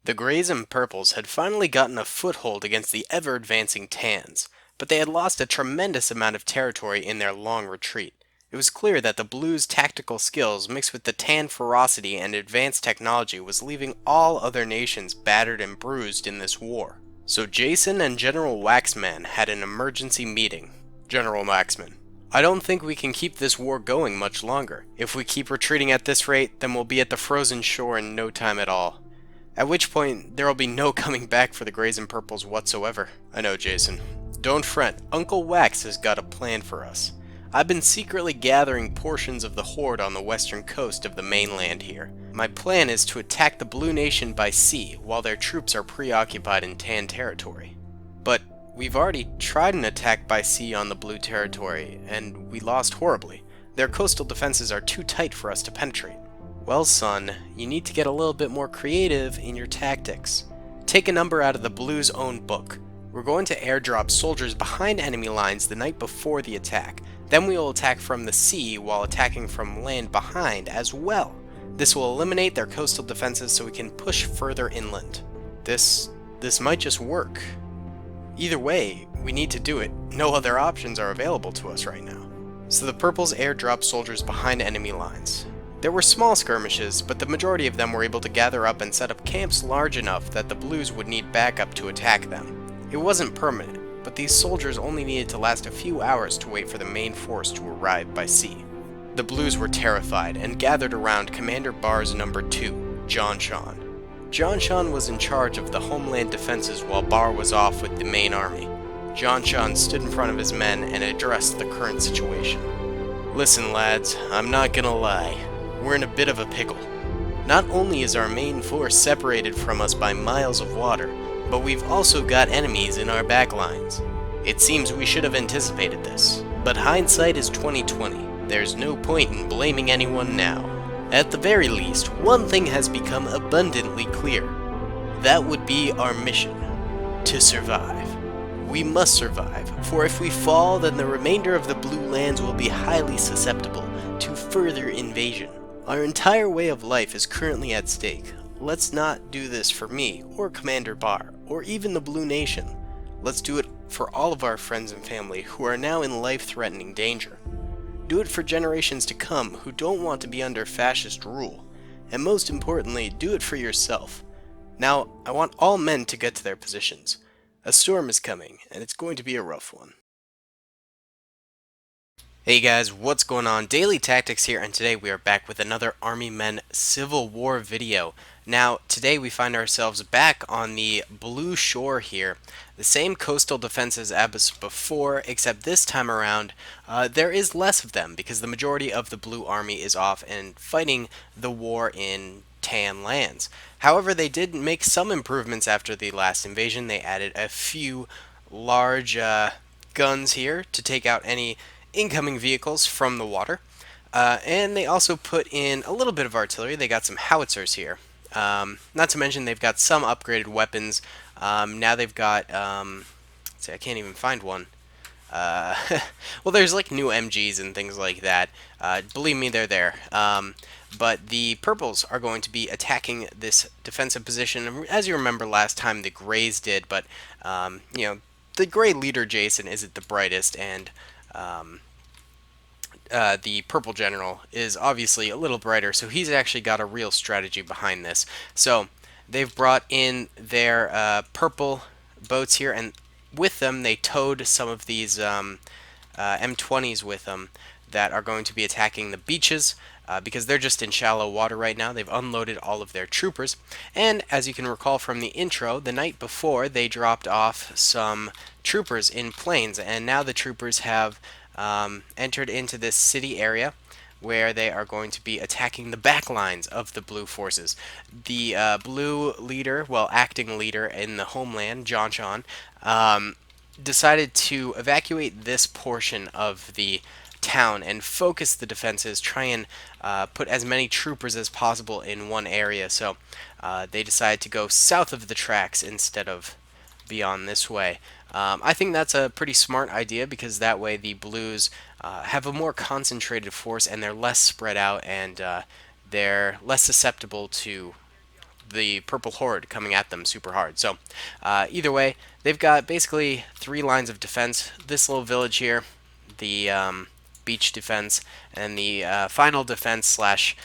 The Greys and Purples had finally gotten a foothold against the ever-advancing Tans, but they had lost a tremendous amount of territory in their long retreat. It was clear that the Blues' tactical skills mixed with the Tan ferocity and advanced technology was leaving all other nations battered and bruised in this war. So Jason and General Waxman had an emergency meeting. General Waxman, I don't think we can keep this war going much longer. If we keep retreating at this rate, then we'll be at the frozen shore in no time at all. At which point, there will be no coming back for the Greys and Purples whatsoever. I know, Jason. Don't fret, Uncle Wax has got a plan for us. I've been secretly gathering portions of the horde on the western coast of the mainland here. My plan is to attack the Blue Nation by sea while their troops are preoccupied in Tan territory. But we've already tried an attack by sea on the Blue territory, and we lost horribly. Their coastal defenses are too tight for us to penetrate. Well, son, you need to get a little bit more creative in your tactics. Take a number out of the Blues' own book. We're going to airdrop soldiers behind enemy lines the night before the attack. Then we will attack from the sea while attacking from land behind as well. This will eliminate their coastal defenses so we can push further inland. This might just work. Either way, we need to do it. No other options are available to us right now. So the Purples airdropped soldiers behind enemy lines. There were small skirmishes, but the majority of them were able to gather up and set up camps large enough that the Blues would need backup to attack them. It wasn't permanent, but these soldiers only needed to last a few hours to wait for the main force to arrive by sea. The Blues were terrified and gathered around Commander Barr's number 2, John Sean. John Sean was in charge of the homeland defenses while Barr was off with the main army. John Sean stood in front of his men and addressed the current situation. Listen, lads, I'm not gonna lie. We're in a bit of a pickle. Not only is our main force separated from us by miles of water, but we've also got enemies in our backlines. It seems we should have anticipated this, but hindsight is 20/20. There's no point in blaming anyone now. At the very least, one thing has become abundantly clear. That would be our mission: to survive. We must survive, for if we fall, then the remainder of the Blue Lands will be highly susceptible to further invasion. Our entire way of life is currently at stake. Let's not do this for me, or Commander Barr, or even the Blue Nation. Let's do it for all of our friends and family who are now in life-threatening danger. Do it for generations to come who don't want to be under fascist rule. And most importantly, do it for yourself. Now, I want all men to get to their positions. A storm is coming, and it's going to be a rough one. Hey guys, what's going on? Daily Tactics here, and today we are back with another Army Men Civil War video. Now, today we find ourselves back on the Blue Shore here. The same coastal defenses as before, except this time around, there is less of them because the majority of the Blue Army is off and fighting the war in Tan lands. However, they did make some improvements after the last invasion. They added a few large guns here to take out any incoming vehicles from the water, and they also put in a little bit of artillery. They got some howitzers here. Not to mention they've got some upgraded weapons. Now they've got, let's see, I can't even find one. Well, there's like new MGs and things like that. Believe me, they're there. But the Purples are going to be attacking this defensive position. As you remember last time, the Greys did, but, you know, the Grey leader, Jason, isn't the brightest, and the Purple General is obviously a little brighter, so he's actually got a real strategy behind this. So they've brought in their purple boats here, and with them they towed some of these M20s with them that are going to be attacking the beaches. Because they're just in shallow water right now. They've unloaded all of their troopers, and as you can recall from the intro, the night before they dropped off some troopers in planes, and now the troopers have entered into this city area where they are going to be attacking the back lines of the blue forces. The blue leader, well, acting leader in the homeland, John Sean, decided to evacuate this portion of the town and focus the defenses, try and put as many troopers as possible in one area. So they decided to go south of the tracks instead of beyond this way. I think that's a pretty smart idea because that way the Blues have a more concentrated force and they're less spread out, and they're less susceptible to the Purple Horde coming at them super hard. So either way, they've got basically 3 lines of defense. This little village here, the beach defense, and the final defense slash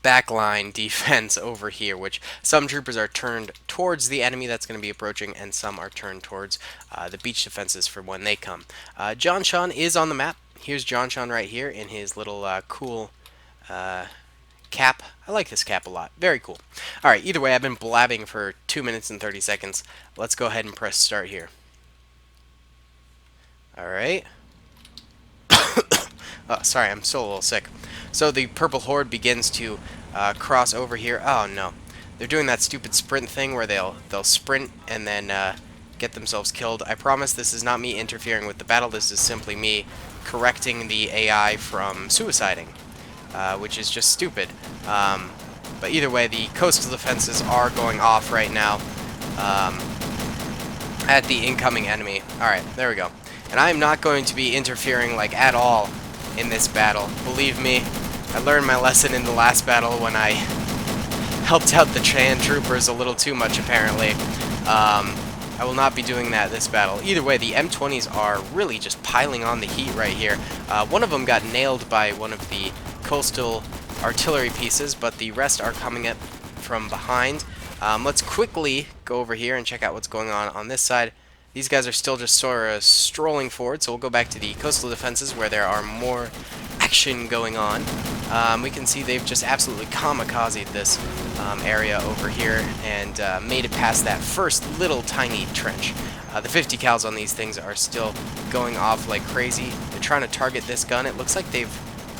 backline defense over here, which some troopers are turned towards the enemy that's going to be approaching, and some are turned towards the beach defenses for when they come. John Sean is on the map. Here's John Sean right here in his little cool cap. I like this cap a lot. Very cool. Alright, either way, I've been blabbing for 2 minutes and 30 seconds. Let's go ahead and press start here. Alright. Oh, sorry, I'm still a little sick. So the Purple Horde begins to cross over here. Oh no, they're doing that stupid sprint thing where they'll sprint and then get themselves killed. I promise this is not me interfering with the battle. This is simply me correcting the AI from suiciding, which is just stupid. But either way, the coastal defenses are going off right now at the incoming enemy. Alright, there we go. And I'm not going to be interfering like at all in this battle. Believe me, I learned my lesson in the last battle when I helped out the Chan troopers a little too much, apparently. I will not be doing that this battle. Either way, the M20s are really just piling on the heat right here. One of them got nailed by one of the coastal artillery pieces, but the rest are coming up from behind. Let's quickly go over here and check out what's going on this side. These guys are still just sort of strolling forward, so we'll go back to the coastal defenses where there are more action going on. We can see they've just absolutely kamikazed this area over here and made it past that first little tiny trench. The 50 cals on these things are still going off like crazy. They're trying to target this gun. It looks like they've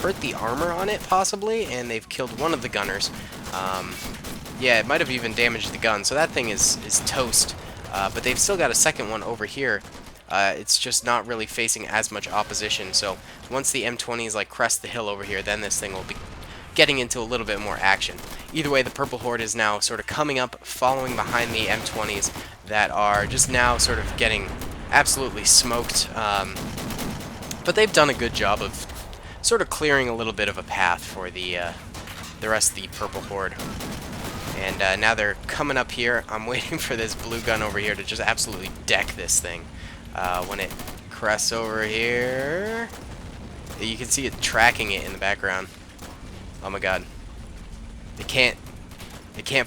hurt the armor on it, possibly, and they've killed one of the gunners. Yeah, it might have even damaged the gun, so that thing is toast. But they've still got a second one over here. It's just not really facing as much opposition, so once the M20s like crest the hill over here, then this thing will be getting into a little bit more action. Either way, the Purple Horde is now sort of coming up, following behind the M20s that are just now sort of getting absolutely smoked. But they've done a good job of sort of clearing a little bit of a path for the rest of the Purple Horde. And now they're coming up here. I'm waiting for this blue gun over here to just absolutely deck this thing. When it crests over here, you can see it tracking it in the background. Oh my god. They can't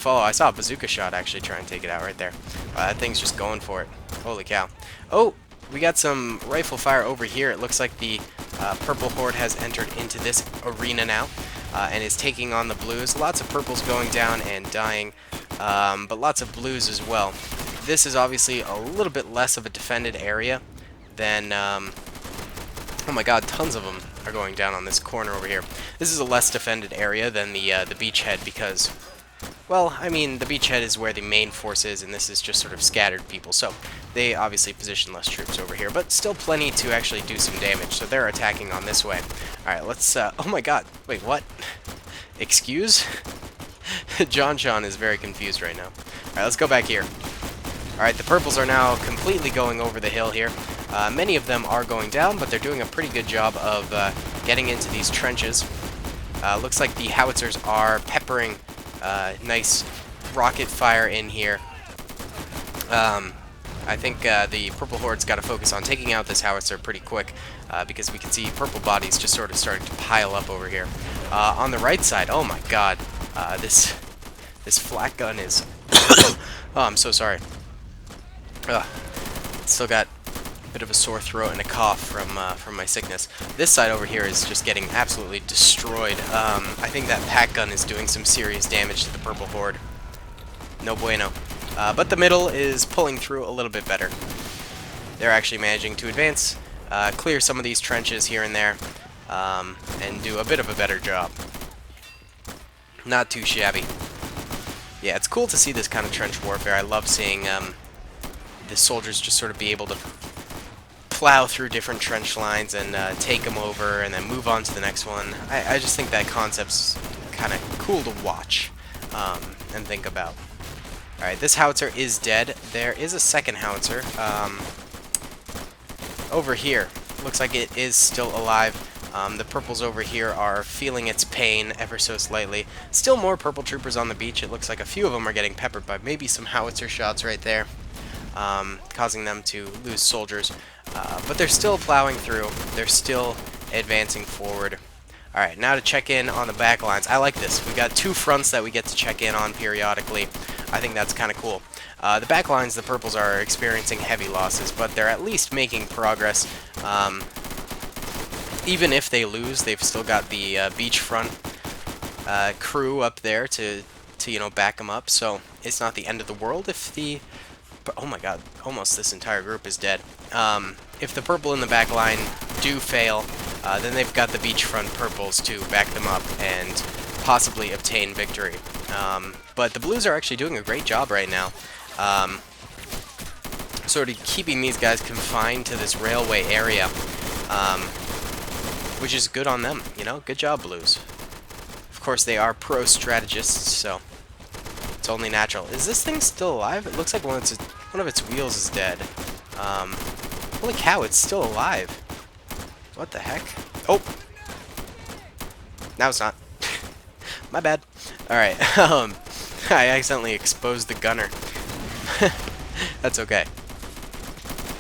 follow. I saw a bazooka shot actually try and take it out right there. That thing's just going for it. Holy cow. Oh, we got some rifle fire over here. It looks like the Purple Horde has entered into this arena now. And is taking on the blues. Lots of purples going down and dying, but lots of blues as well. This is obviously a little bit less of a defended area than, oh my god, tons of them are going down on this corner over here. This is a less defended area than the beachhead because, well, I mean, the beachhead is where the main force is, and this is just sort of scattered people, so they obviously position less troops over here, but still plenty to actually do some damage, so they're attacking on this way. Alright, let's, oh my god, wait, what? Excuse? John Sean is very confused right now. Alright, let's go back here. Alright, the purples are now completely going over the hill here. Many of them are going down, but they're doing a pretty good job of getting into these trenches. Looks like the howitzers are peppering nice rocket fire in here. I think the Purple Horde's got to focus on taking out this howitzer pretty quick because we can see purple bodies just sort of starting to pile up over here. On the right side, oh my god, this flak gun is... oh, I'm so sorry. Still got a bit of a sore throat and a cough from my sickness. This side over here is just getting absolutely destroyed. I think that pack gun is doing some serious damage to the Purple Horde. No bueno. But the middle is pulling through a little bit better. They're actually managing to advance, clear some of these trenches here and there, and do a bit of a better job. Not too shabby. Yeah, it's cool to see this kind of trench warfare. I love seeing the soldiers just sort of be able to plow through different trench lines and take them over and then move on to the next one. I just think that concept's kind of cool to watch and think about. Alright, this howitzer is dead. There is a second howitzer over here. Looks like it is still alive. The purples over here are feeling its pain ever so slightly. Still more purple troopers on the beach. It looks like a few of them are getting peppered by maybe some howitzer shots right there, causing them to lose soldiers. But they're still plowing through. They're still advancing forward. Alright, now to check in on the back lines. I like this. We've got two fronts that we get to check in on periodically. I think that's kind of cool. The back lines, the purples are experiencing heavy losses, but they're at least making progress. Even if they lose, they've still got the beachfront crew up there to back them up. So it's not the end of the world if the... Oh my god, almost this entire group is dead. If the purple in the back line do fail, then they've got the beachfront purples to back them up and possibly obtain victory. But the blues are actually doing a great job right now. Sort of keeping these guys confined to this railway area, which is good on them, you know? Good job, blues. Of course, they are pro strategists, so it's only natural. Is this thing still alive? It looks like one of its wheels is dead. Holy cow, it's still alive. What the heck? Oh! Now it's not. My bad. Alright, I accidentally exposed the gunner. That's okay.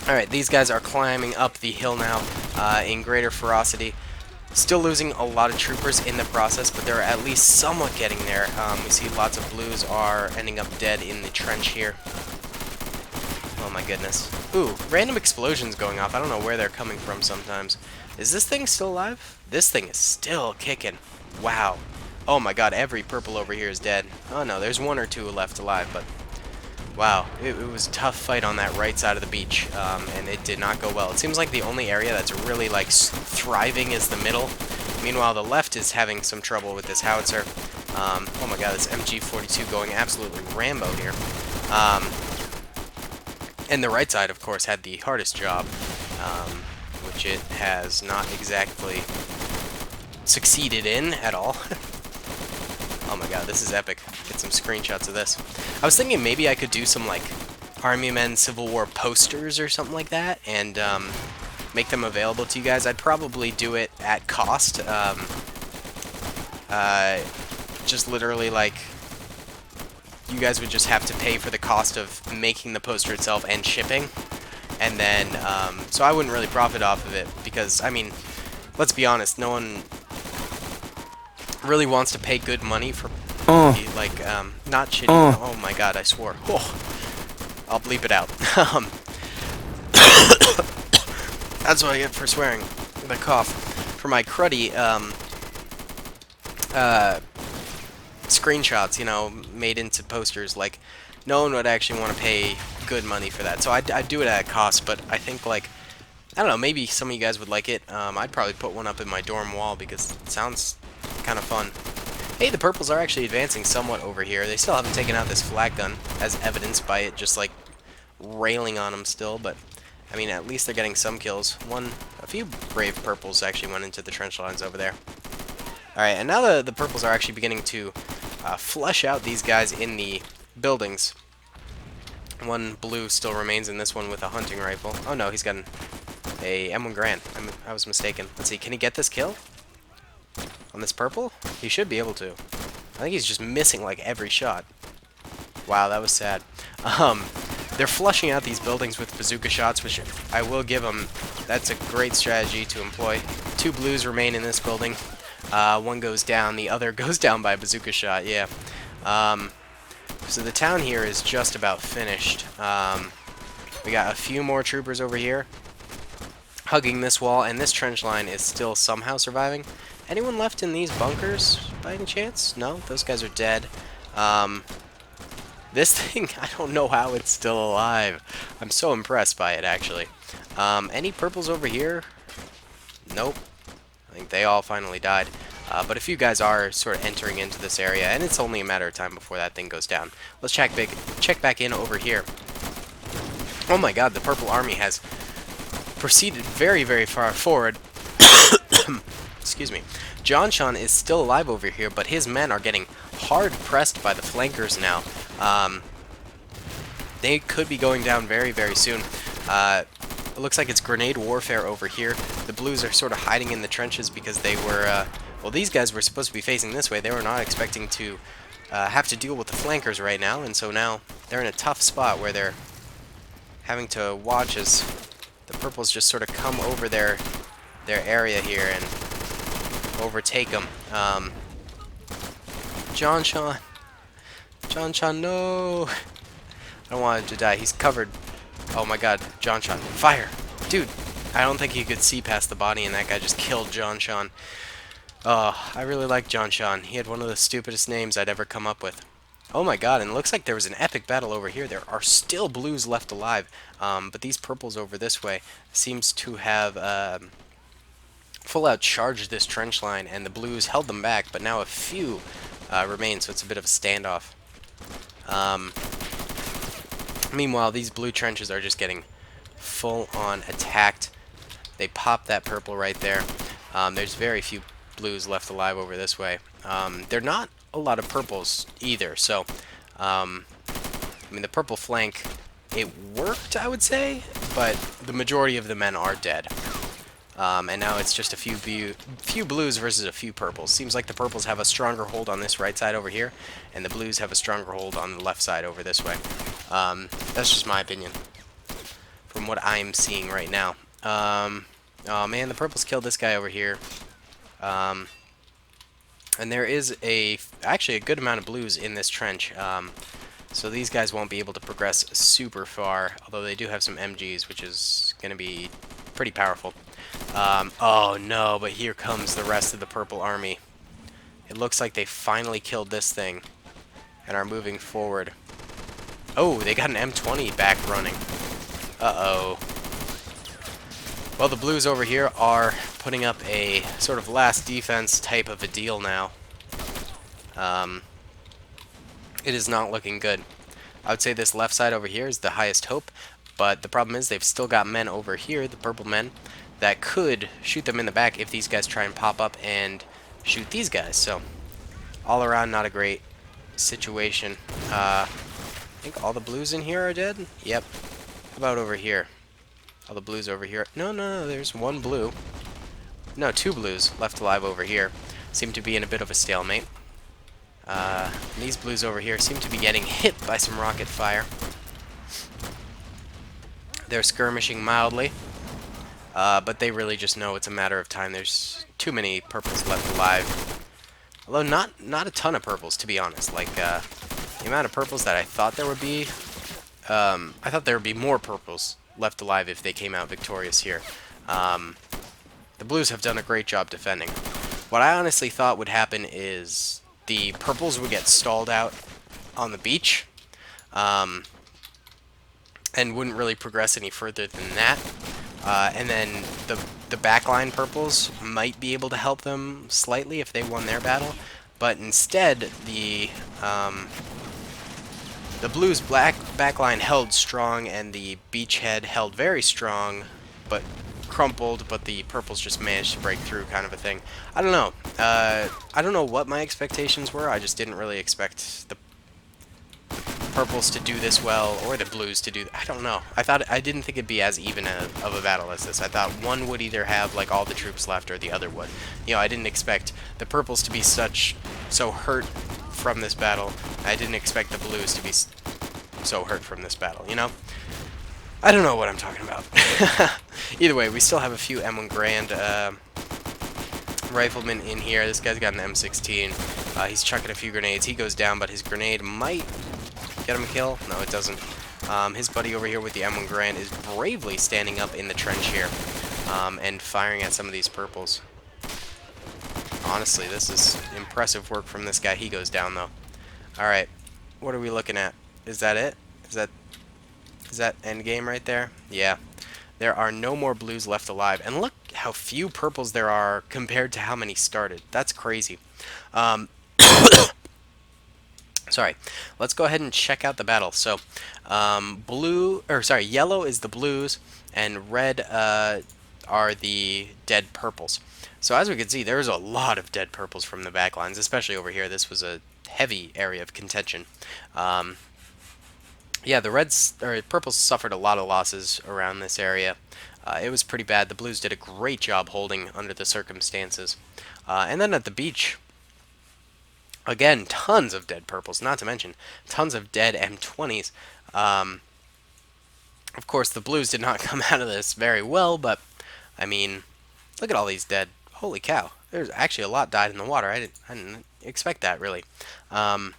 Alright, these guys are climbing up the hill now in greater ferocity. Still losing a lot of troopers in the process, but they're at least somewhat getting there. We see lots of blues are ending up dead in the trench here. Oh my goodness. Ooh, random explosions going off. I don't know where they're coming from sometimes. Is this thing still alive? This thing is still kicking. Wow. Oh my god, every purple over here is dead. Oh no, there's one or two left alive, but... Wow, it was a tough fight on that right side of the beach, and it did not go well. It seems like the only area that's really, like, thriving is the middle. Meanwhile, the left is having some trouble with this howitzer. Oh my god, this MG42 going absolutely Rambo here. And the right side, of course, had the hardest job, which it has not exactly succeeded in at all. Oh my god, this is epic. Get some screenshots of this. I was thinking maybe I could do some, like, Army Men Civil War posters or something like that, and make them available to you guys. I'd probably do it at cost. Just literally, like, you guys would just have to pay for the cost of making the poster itself and shipping. And then, so I wouldn't really profit off of it, because, I mean, let's be honest, no one really wants to pay good money for, like, not shitty. Oh my god, I swore. Oh, I'll bleep it out. That's what I get for swearing. The cough. For my cruddy, screenshots, you know, made into posters, like, no one would actually want to pay good money for that. So I'd do it at a cost, but I think, like, I don't know, maybe some of you guys would like it. I'd probably put one up in my dorm wall because it sounds kind of fun. Hey, the purples are actually advancing somewhat over here. They still haven't taken out this flag gun, as evidenced by it just, like, railing on them still, but, I mean, at least they're getting some kills. A few brave purples actually went into the trench lines over there. Alright, and now the purples are actually beginning to flush out these guys in the buildings. One blue still remains in this one with a hunting rifle. Oh no, he's got a M1 Garand. I was mistaken. Let's see, can he get this kill? On this purple? He should be able to. I think he's just missing like every shot. Wow, that was sad. They're flushing out these buildings with bazooka shots, which I will give them. That's a great strategy to employ. Two blues remain in this building. One goes down, the other goes down by a bazooka shot, yeah. So the town here is just about finished. We got a few more troopers over here hugging this wall, and this trench line is still somehow surviving. Anyone left in these bunkers by any chance? No, those guys are dead. This thing, I don't know how it's still alive. I'm so impressed by it, actually. Any purples over here? Nope. I think they all finally died. But a few guys are sort of entering into this area, and it's only a matter of time before that thing goes down. Let's check back in over here. Oh my god, the purple army has proceeded very, very far forward. Excuse me. John Sean is still alive over here, but his men are getting hard pressed by the flankers now. They could be going down very, very soon. It looks like it's grenade warfare over here. The blues are sort of hiding in the trenches because they were, well, these guys were supposed to be facing this way. They were not expecting to have to deal with the flankers right now, and so now they're in a tough spot where they're having to watch as the purples just sort of come over their area here and overtake them. John Sean, no! I don't want him to die. He's covered. Oh my god, John Sean, fire! Dude, I don't think he could see past the body, and that guy just killed John Sean. Oh, I really like John Sean. He had one of the stupidest names I'd ever come up with. Oh my god, and it looks like there was an epic battle over here. There are still blues left alive, but these purples over this way seems to have full out charged this trench line, and the blues held them back, but now a few remain, so it's a bit of a standoff. Meanwhile, these blue trenches are just getting full-on attacked. They pop that purple right there. There's very few blues left alive over this way. They're not a lot of purples either, so I mean, the purple flank, it worked, I would say, but the majority of the men are dead. And now it's just a few blues versus a few purples. Seems like the purples have a stronger hold on this right side over here, and the blues have a stronger hold on the left side over this way. That's just my opinion from what I'm seeing right now. Oh man, the purples killed this guy over here. And there is actually a good amount of blues in this trench. So these guys won't be able to progress super far, although they do have some MGs, which is going to be pretty powerful. Oh no, but here comes the rest of the purple army. It looks like they finally killed this thing and are moving forward. Oh, they got an M20 back running. Uh-oh. Well, the blues over here are putting up a sort of last defense type of a deal now. It is not looking good. I would say this left side over here is the highest hope, but the problem is they've still got men over here, the purple men, that could shoot them in the back if these guys try and pop up and shoot these guys. So, all around, not a great situation. I think all the blues in here are dead? Yep. How about over here? All the blues over here. No, there's one blue. No, two blues left alive over here. Seem to be in a bit of a stalemate. These blues over here seem to be getting hit by some rocket fire. They're skirmishing mildly, but they really just know it's a matter of time. There's too many purples left alive. Although not a ton of purples, to be honest. Like, the amount of purples that I thought there would be, I thought there would be more purples left alive if they came out victorious here. The blues have done a great job defending. What I honestly thought would happen is the purples would get stalled out on the beach, and wouldn't really progress any further than that. And then the backline purples might be able to help them slightly if they won their battle, but instead the blues' backline held strong, and the beachhead held very strong, but crumpled, but the purples just managed to break through, kind of a thing. I don't know. I don't know what my expectations were. I just didn't really expect the purples to do this well, or the blues to do. I don't know. I didn't think it'd be as even of a battle as this. I thought one would either have like all the troops left, or the other would. You know, I didn't expect the purples to be so hurt from this battle. I didn't expect the blues to be so hurt from this battle. You know. I don't know what I'm talking about. Either way, we still have a few M1 Grand riflemen in here. This guy's got an M16. He's chucking a few grenades. He goes down, but his grenade might get him a kill. No, it doesn't. His buddy over here with the M1 Grand is bravely standing up in the trench here and firing at some of these purples. Honestly, this is impressive work from this guy. He goes down, though. Alright, what are we looking at? Is that it? Is that endgame right there? Yeah. There are no more blues left alive. And look how few purples there are compared to how many started. That's crazy. Sorry. Let's go ahead and check out the battle. So, yellow is the blues, and red are the dead purples. So as we can see, there's a lot of dead purples from the backlines, especially over here. This was a heavy area of contention. Yeah, the Reds or Purples suffered a lot of losses around this area. It was pretty bad. The Blues did a great job holding under the circumstances. And then at the beach, again, tons of dead Purples, not to mention tons of dead M20s. Um, of course, the Blues did not come out of this very well, but I mean, look at all these dead. Holy cow! There's actually a lot died in the water. I didn't expect that really. Um,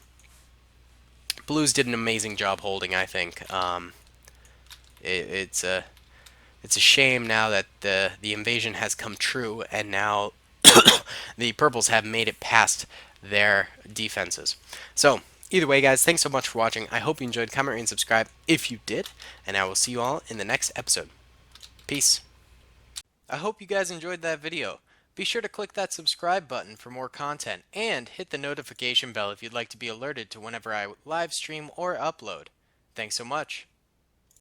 Blues did an amazing job holding, I think. It's a shame now that the invasion has come true, and now the Purples have made it past their defenses. So either way, guys, thanks so much for watching. I hope you enjoyed. Comment, rate, and subscribe if you did, and I will see you all in the next episode. Peace. I hope you guys enjoyed that video. Be sure to click that subscribe button for more content, and hit the notification bell if you'd like to be alerted to whenever I live stream or upload. Thanks so much.